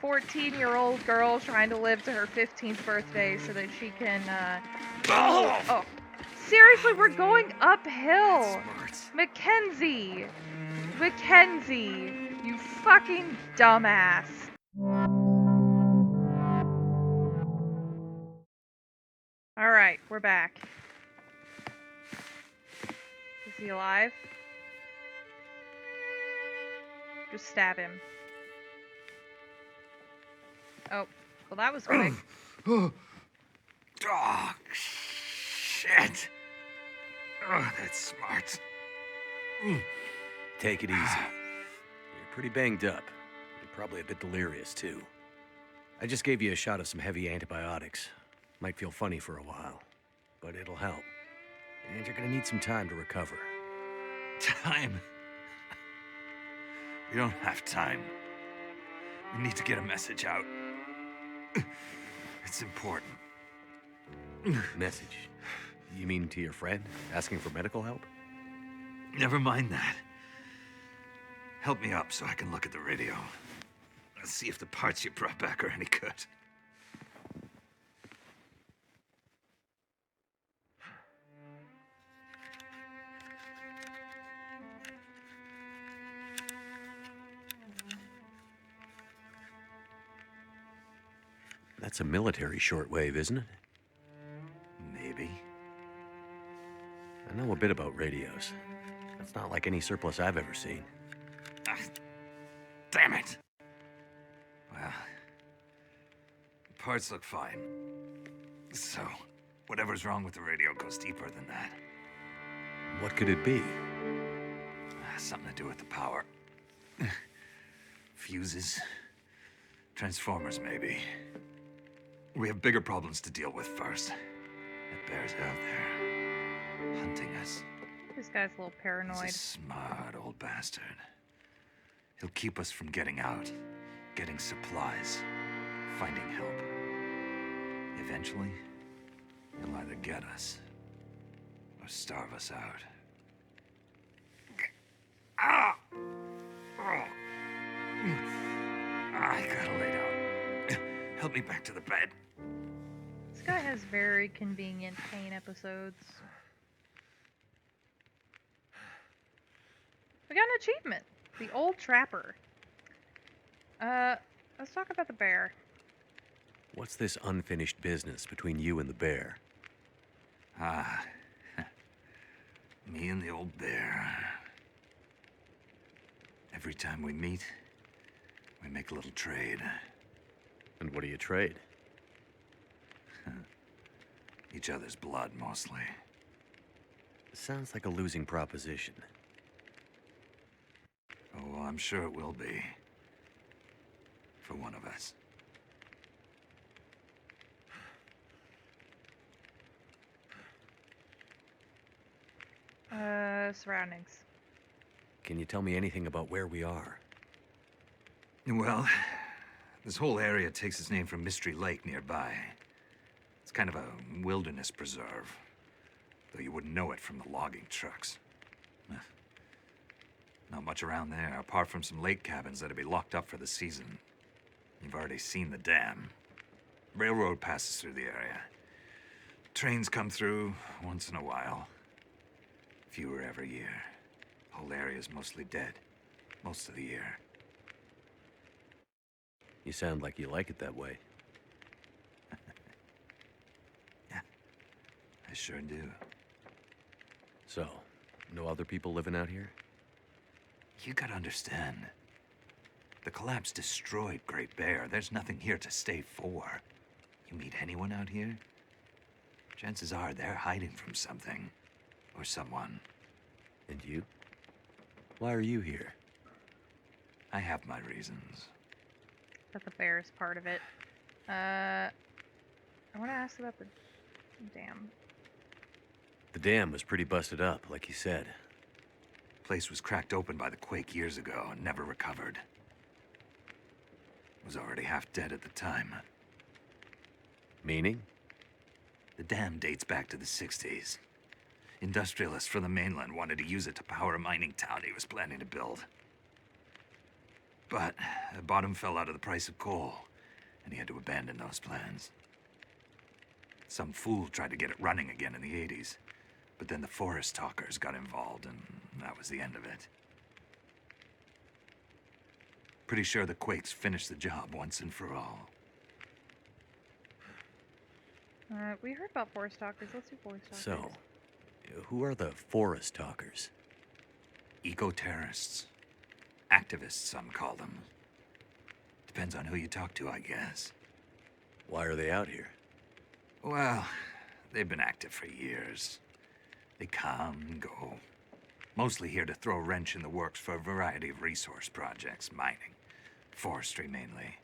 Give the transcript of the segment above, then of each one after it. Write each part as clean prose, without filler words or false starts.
14-year-old girl trying to live to her 15th birthday so that she can, Oh. Seriously, we're going uphill! Mackenzie! Mackenzie! You fucking dumbass. Alright, we're back. Is he alive? Just stab him. Oh, well that was quick. Oh, shit. Oh, that's smart. Take it easy. You're pretty banged up. You're probably a bit delirious, too. I just gave you a shot of some heavy antibiotics. Might feel funny for a while, but it'll help. And you're gonna need some time to recover. Time? We don't have time. We need to get a message out. It's important. Message? You mean to your friend, asking for medical help? Never mind that. Help me up so I can look at the radio. Let's see if the parts you brought back are any good. That's a military shortwave, isn't it? Maybe. I know a bit about radios. That's not like any surplus I've ever seen. Damn it! Well, the parts look fine. So, whatever's wrong with the radio goes deeper than that. What could it be? Something to do with the power. Fuses. Transformers, maybe. We have bigger problems to deal with first. That bear's out there, hunting us. This guy's a little paranoid. He's a smart old bastard. He'll keep us from getting out, getting supplies, finding help. Eventually, he'll either get us or starve us out. Ah! Oh. I gotta lay down. Help me back to the bed. This guy has very convenient pain episodes. We got an achievement. The Old Trapper. Let's talk about the bear. What's this unfinished business between you and the bear? Ah, me and the old bear. Every time we meet, we make a little trade. And what do you trade? Each other's blood, mostly. Sounds like a losing proposition. Oh, I'm sure it will be. For one of us. Surroundings. Can you tell me anything about where we are? Well, this whole area takes its name from Mystery Lake nearby. It's kind of a wilderness preserve, though you wouldn't know it from the logging trucks. Not much around there, apart from some lake cabins that'll be locked up for the season. You've already seen the dam. Railroad passes through the area. Trains come through once in a while. Fewer every year. Whole area's mostly dead, most of the year. You sound like you like it that way. Yeah, I sure do. So, no other people living out here? You gotta understand. The collapse destroyed Great Bear. There's nothing here to stay for. You meet anyone out here? Chances are they're hiding from something. Or someone. And you? Why are you here? I have my reasons. But the bear is part of it. I want to ask about the dam. The dam was pretty busted up, like you said. Place was cracked open by the quake years ago and never recovered. Was already half dead at the time. Meaning? The dam dates back to the 60s. Industrialists from the mainland wanted to use it to power a mining town he was planning to build. But the bottom fell out of the price of coal, and he had to abandon those plans. Some fool tried to get it running again in the 80s, but then the forest talkers got involved, and that was the end of it. Pretty sure the Quakes finished the job once and for all. We heard about forest talkers. Let's do forest talkers. So, who are the forest talkers? Eco-terrorists. Activists, some call them. Depends on who you talk to, I guess. Why are they out here? Well, they've been active for years. They come and go. Mostly here to throw a wrench in the works for a variety of resource projects, mining, forestry mainly.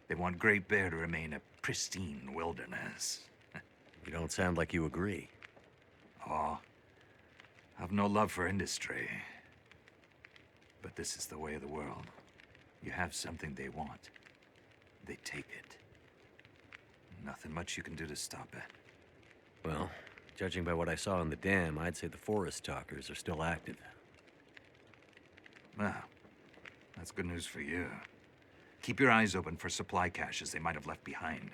They want Great Bear to remain a pristine wilderness. You don't sound like you agree. Oh, I've no love for industry. But this is the way of the world. You have something they want. They take it. Nothing much you can do to stop it. Well, judging by what I saw in the dam, I'd say the forest talkers are still active. Well, that's good news for you. Keep your eyes open for supply caches they might have left behind.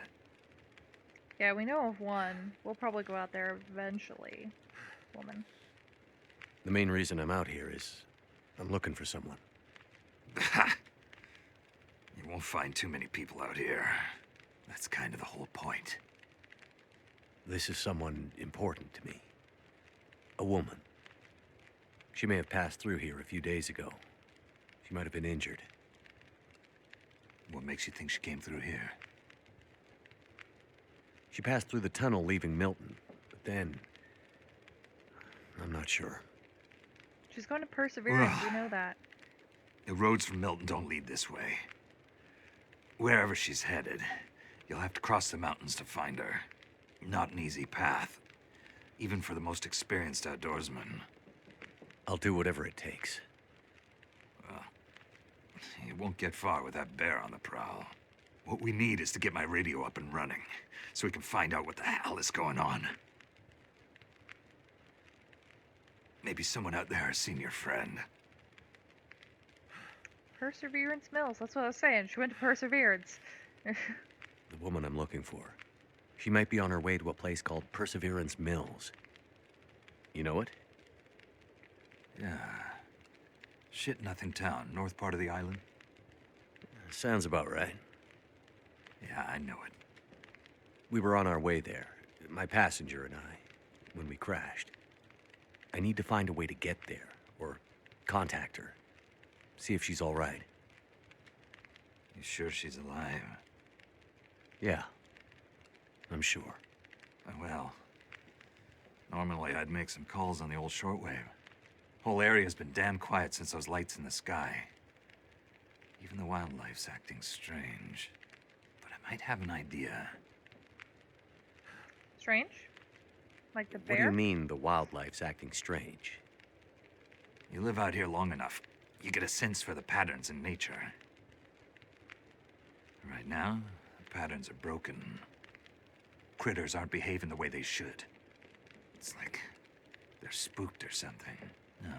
Yeah, we know of one. We'll probably go out there eventually. Woman. The main reason I'm out here is I'm looking for someone. You won't find too many people out here. That's kind of the whole point. This is someone important to me. A woman. She may have passed through here a few days ago. She might have been injured. What makes you think she came through here? She passed through the tunnel leaving Milton, but then... I'm not sure. She's going to Perseverance, we know that. The roads from Milton don't lead this way. Wherever she's headed, you'll have to cross the mountains to find her. Not an easy path, even for the most experienced outdoorsman. I'll do whatever it takes. Well, you won't get far with that bear on the prowl. What we need is to get my radio up and running, so we can find out what the hell is going on. Maybe someone out there has seen your friend. Perseverance Mills, that's what I was saying. She went to Perseverance. The woman I'm looking for. She might be on her way to a place called Perseverance Mills. You know it? Yeah. Shit Nothing Town, north part of the island. Sounds about right. Yeah, I know it. We were on our way there, my passenger and I, when we crashed. I need to find a way to get there, or contact her. See if she's all right. You sure she's alive? Yeah, I'm sure. Well, normally I'd make some calls on the old shortwave. Whole area's been damn quiet since those lights in the sky. Even the wildlife's acting strange. But I might have an idea. Strange? Like the bear? What do you mean the wildlife's acting strange? You live out here long enough, you get a sense for the patterns in nature. Right now, the patterns are broken. Critters aren't behaving the way they should. It's like they're spooked or something. No,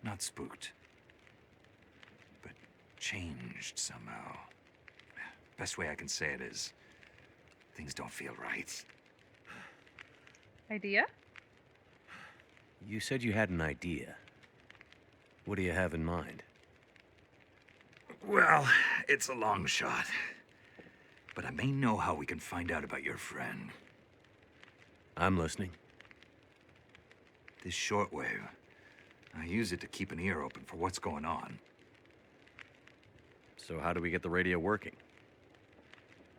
not spooked, but changed somehow. Best way I can say it is, things don't feel right. Idea? You said you had an idea. What do you have in mind? Well, it's a long shot. But I may know how we can find out about your friend. I'm listening. This shortwave, I use it to keep an ear open for what's going on. So how do we get the radio working?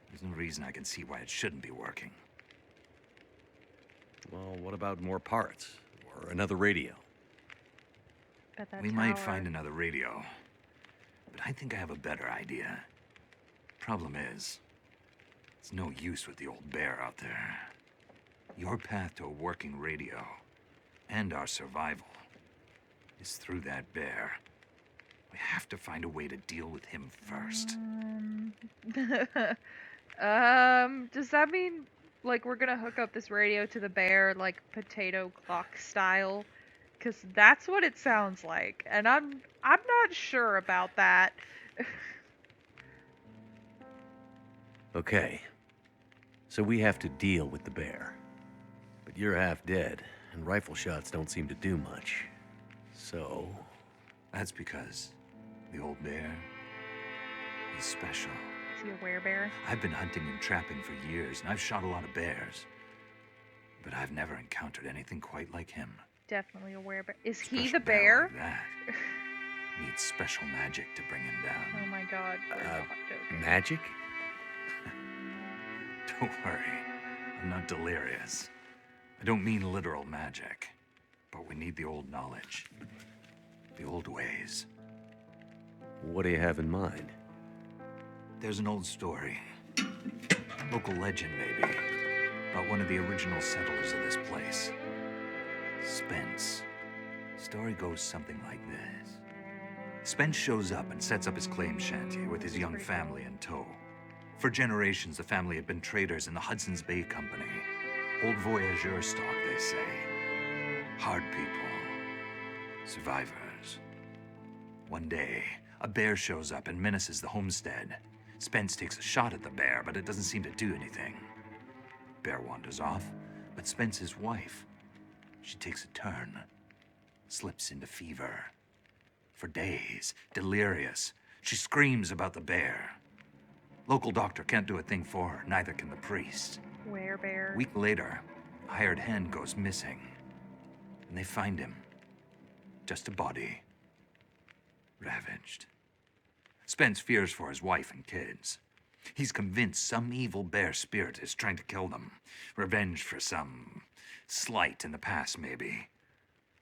There's no reason I can see why it shouldn't be working. Well, what about more parts? Or another radio? At that We tower. might find another radio. But I think I have a better idea. Problem is, it's no use with the old bear out there. Your path to a working radio, and our survival, is through that bear. We have to find a way to deal with him first. Does that mean, like, we're gonna hook up this radio to the bear, like, potato clock style? Because that's what it sounds like. And I'm I'm not sure about that. Okay. So we have to deal with the bear. But you're half dead, and rifle shots don't seem to do much. So... That's because the old bear, he's special. Is he a werebear? I've been hunting and trapping for years, and I've shot a lot of bears. But I've never encountered anything quite like him. Definitely a werebear. Is he Special the bear? Like that. Needs special magic to bring him down. Oh my god, we're not joking. Magic? Don't worry, I'm not delirious. I don't mean literal magic, but we need the old knowledge. The old ways. What do you have in mind? There's an old story. Local legend, maybe. About one of the original settlers of this place. Spence. Story goes something like this. Spence shows up and sets up his claim shanty with his young family in tow. For generations, the family had been traders in the Hudson's Bay Company. Old voyageur stock, they say. Hard people. Survivors. One day, a bear shows up and menaces the homestead. Spence takes a shot at the bear, but it doesn't seem to do anything. Bear wanders off, but Spence's wife, she takes a turn. Slips into fever. For days, delirious, she screams about the bear. Local doctor can't do a thing for her, neither can the priest. Werebear. A week later, a hired hand goes missing. And they find him. Just a body. Ravaged. Spence fears for his wife and kids. He's convinced some evil bear spirit is trying to kill them. Revenge for some slight in the past, maybe.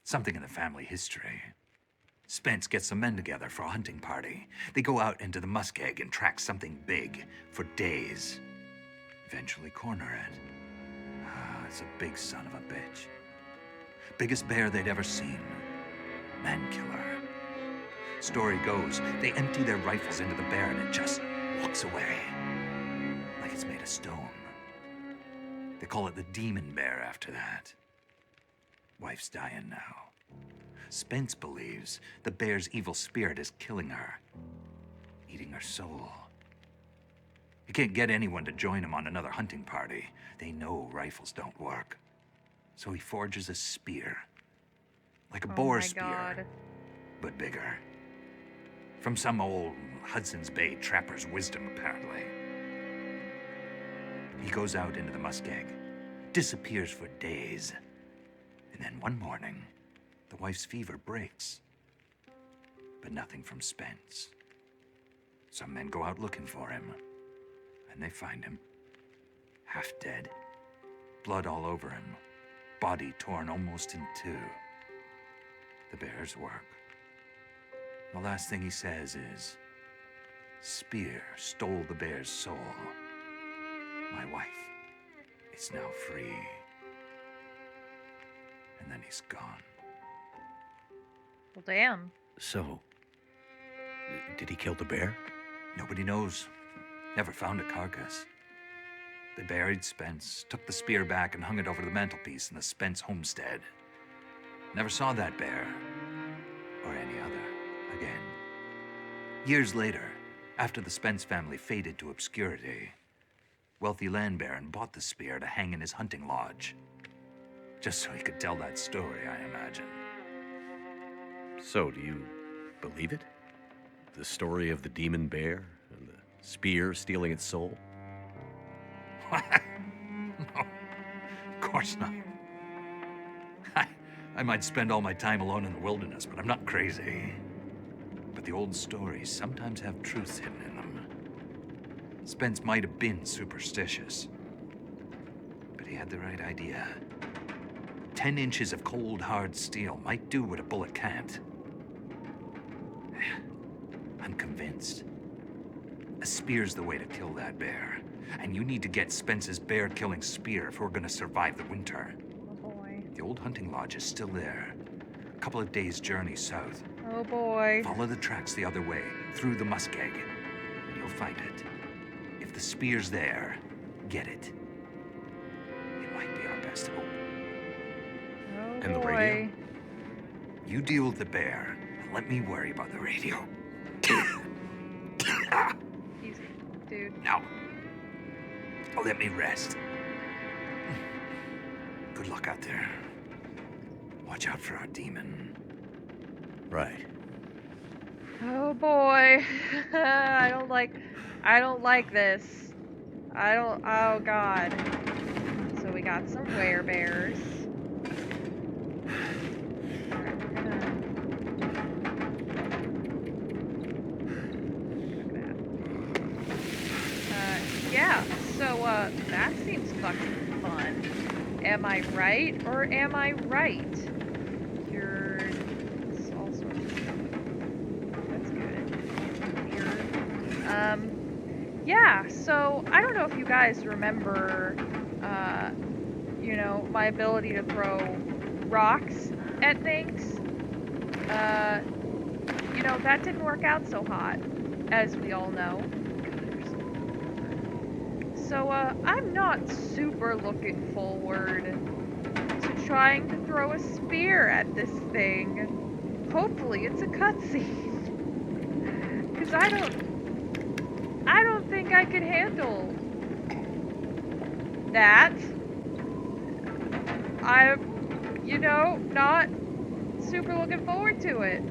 Something in the family history. Spence gets some men together for a hunting party. They go out into the muskeg and track something big for days. Eventually corner it. It's a big son of a bitch. Biggest bear they'd ever seen. Man killer. Story goes, they empty their rifles into the bear and it just walks away. Like it's made of stone. They call it the demon bear after that. Wife's dying now. Spence believes the bear's evil spirit is killing her. Eating her soul. He can't get anyone to join him on another hunting party. They know rifles don't work. So he forges a spear. Like a boar spear, God. but bigger. From some old Hudson's Bay trapper's wisdom, apparently. He goes out into the muskeg, disappears for days. And then one morning, the wife's fever breaks. But nothing from Spence. Some men go out looking for him. And they find him. Half dead. Blood all over him. Body torn almost in two. The bear's work. The last thing he says is, "Spear stole the bear's soul. My wife is now free." And then he's gone. Well, damn. So, did he kill the bear? Nobody knows. Never found a carcass. They buried Spence, took the spear back and hung it over the mantelpiece in the Spence homestead. Never saw that bear, or any other, again. Years later, after the Spence family faded to obscurity, wealthy land baron bought the spear to hang in his hunting lodge. Just so he could tell that story, I imagine. So, do you believe it? The story of the demon bear and the spear stealing its soul? No, of course not. I might spend all my time alone in the wilderness, but I'm not crazy. But the old stories sometimes have truths hidden in them. Spence might have been superstitious, but he had the right idea. 10 inches of cold, hard steel might do what a bullet can't. I'm convinced. A spear's the way to kill that bear. And you need to get Spence's bear-killing spear if we're gonna survive the winter. Oh boy. The old hunting lodge is still there. A couple of days' journey south. Oh boy. Follow the tracks the other way, through the muskeg, and you'll find it. If the spear's there, get it. It might be our best hope. Oh And the boy. radio? You deal with the bear, and let me worry about the radio. Easy, dude. Now, let me rest. Good luck out there. Watch out for our demon. Right. Oh boy. I don't like this. Oh god. So we got some werebears. Alright, we're gonna... Yeah, so, that seems fucking fun. Am I right, or am I right? Cured, all sorts of stuff. That's good. Weird. Yeah, so, I don't know if you guys remember, you know, my ability to throw rocks at things. You know, that didn't work out so hot, as we all know. So, I'm not super looking forward to trying to throw a spear at this thing. Hopefully it's a cutscene. Because I don't think I could handle that. I'm, you know, not super looking forward to it.